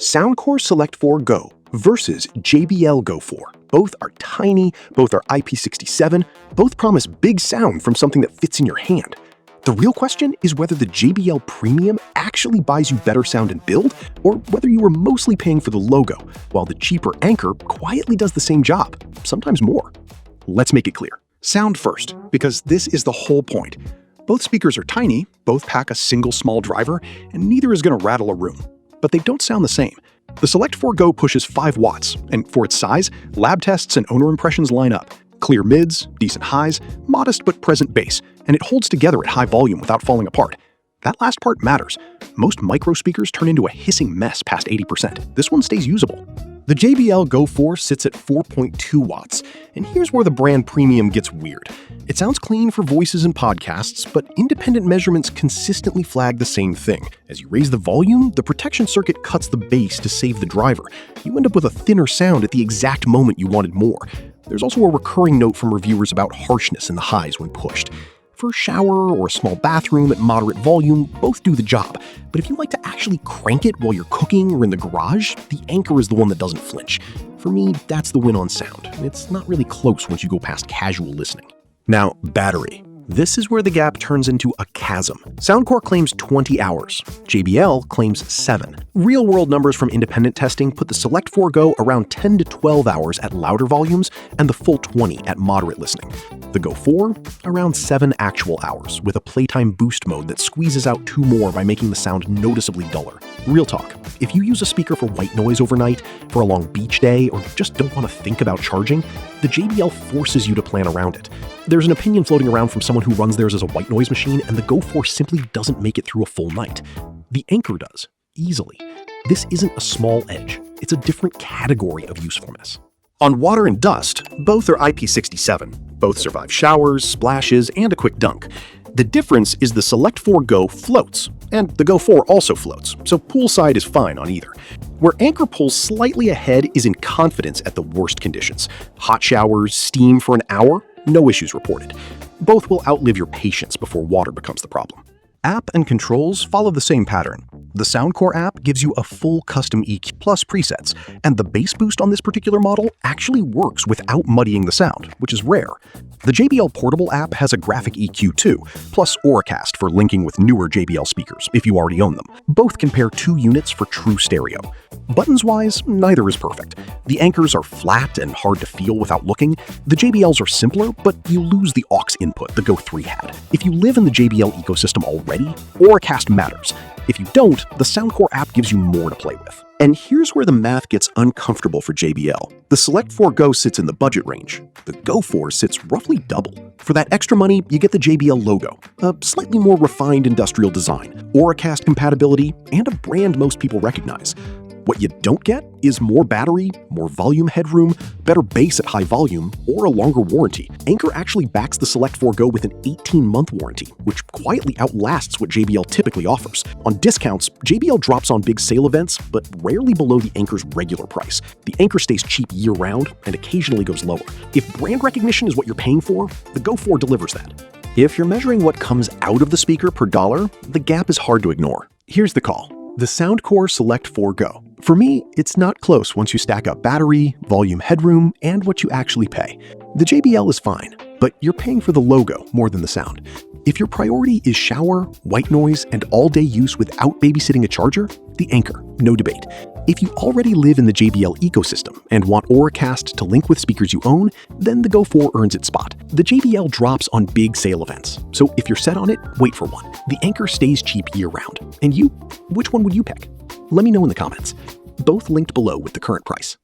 Soundcore Select 4 Go versus JBL Go 4. Both are tiny, both are IP67, both promise big sound from something that fits in your hand. The real question is whether the JBL Premium actually buys you better sound and build, or whether you were mostly paying for the logo, while the cheaper Anchor quietly does the same job, sometimes more. Let's make it clear. Sound first, because this is the whole point. Both speakers are tiny, both pack a single small driver, and neither is going to rattle a room. But they don't sound the same. The Select 4 Go pushes 5 watts, and for its size, lab tests and owner impressions line up. Clear mids, decent highs, modest but present bass, and it holds together at high volume without falling apart. That last part matters. Most micro speakers turn into a hissing mess past 80%. This one stays usable. The JBL Go 4 sits at 4.2 watts, and here's where the brand premium gets weird. It sounds clean for voices and podcasts, but independent measurements consistently flag the same thing. As you raise the volume, the protection circuit cuts the bass to save the driver. You end up with a thinner sound at the exact moment you wanted more. There's also a recurring note from reviewers about harshness in the highs when pushed. For a shower or a small bathroom at moderate volume, both do the job. But if you like to actually crank it while you're cooking or in the garage, the Anchor is the one that doesn't flinch. For me, that's the win on sound. It's not really close once you go past casual listening. Now, battery. This is where the gap turns into a chasm. Soundcore claims 20 hours. JBL claims 7. Real-world numbers from independent testing put the Select 4 Go around 10 to 12 hours at louder volumes and the full 20 at moderate listening. The Go 4, around 7 actual hours, with a playtime boost mode that squeezes out 2 more by making the sound noticeably duller. Real talk, if you use a speaker for white noise overnight, for a long beach day, or just don't want to think about charging, the JBL forces you to plan around it. There's an opinion floating around from someone who runs theirs as a white noise machine, and the Go 4 simply doesn't make it through a full night. The Anchor does, easily. This isn't a small edge. It's a different category of usefulness. On water and dust, both are IP67. Both survive showers, splashes, and a quick dunk. The difference is the Select 4 Go floats, and the Go 4 also floats, so poolside is fine on either. Where Anchor pulls slightly ahead is in confidence at the worst conditions. Hot showers, steam for an hour, no issues reported. Both will outlive your patience before water becomes the problem. App and controls follow the same pattern. The Soundcore app gives you a full custom EQ plus presets, and the bass boost on this particular model actually works without muddying the sound, which is rare. The JBL Portable app has a graphic EQ too, plus Auracast for linking with newer JBL speakers, if you already own them. Both can pair 2 units for true stereo. Buttons-wise, neither is perfect. The Anchors are flat and hard to feel without looking. The JBLs are simpler, but you lose the aux input the Go 3 had. If you live in the JBL ecosystem already, Auracast matters. If you don't, the Soundcore app gives you more to play with. And here's where the math gets uncomfortable for JBL. The Select 4 Go sits in the budget range. The Go 4 sits roughly double. For that extra money, you get the JBL logo, a slightly more refined industrial design, Auracast compatibility, and a brand most people recognize. What you don't get is more battery, more volume headroom, better bass at high volume, or a longer warranty. Anchor actually backs the Select 4 Go with an 18-month warranty, which quietly outlasts what JBL typically offers. On discounts, JBL drops on big sale events, but rarely below the Anchor's regular price. The Anchor stays cheap year-round and occasionally goes lower. If brand recognition is what you're paying for, the Go 4 delivers that. If you're measuring what comes out of the speaker per dollar, the gap is hard to ignore. Here's the call. The Soundcore Select 4 Go. For me, it's not close once you stack up battery, volume headroom, and what you actually pay. The JBL is fine, but you're paying for the logo more than the sound. If your priority is shower, white noise, and all-day use without babysitting a charger, the Anchor, no debate. If you already live in the JBL ecosystem and want Auracast to link with speakers you own, then the Go 4 earns its spot. The JBL drops on big sale events, so if you're set on it, wait for one. The Anchor stays cheap year-round. And you, which one would you pick? Let me know in the comments. Both linked below with the current price.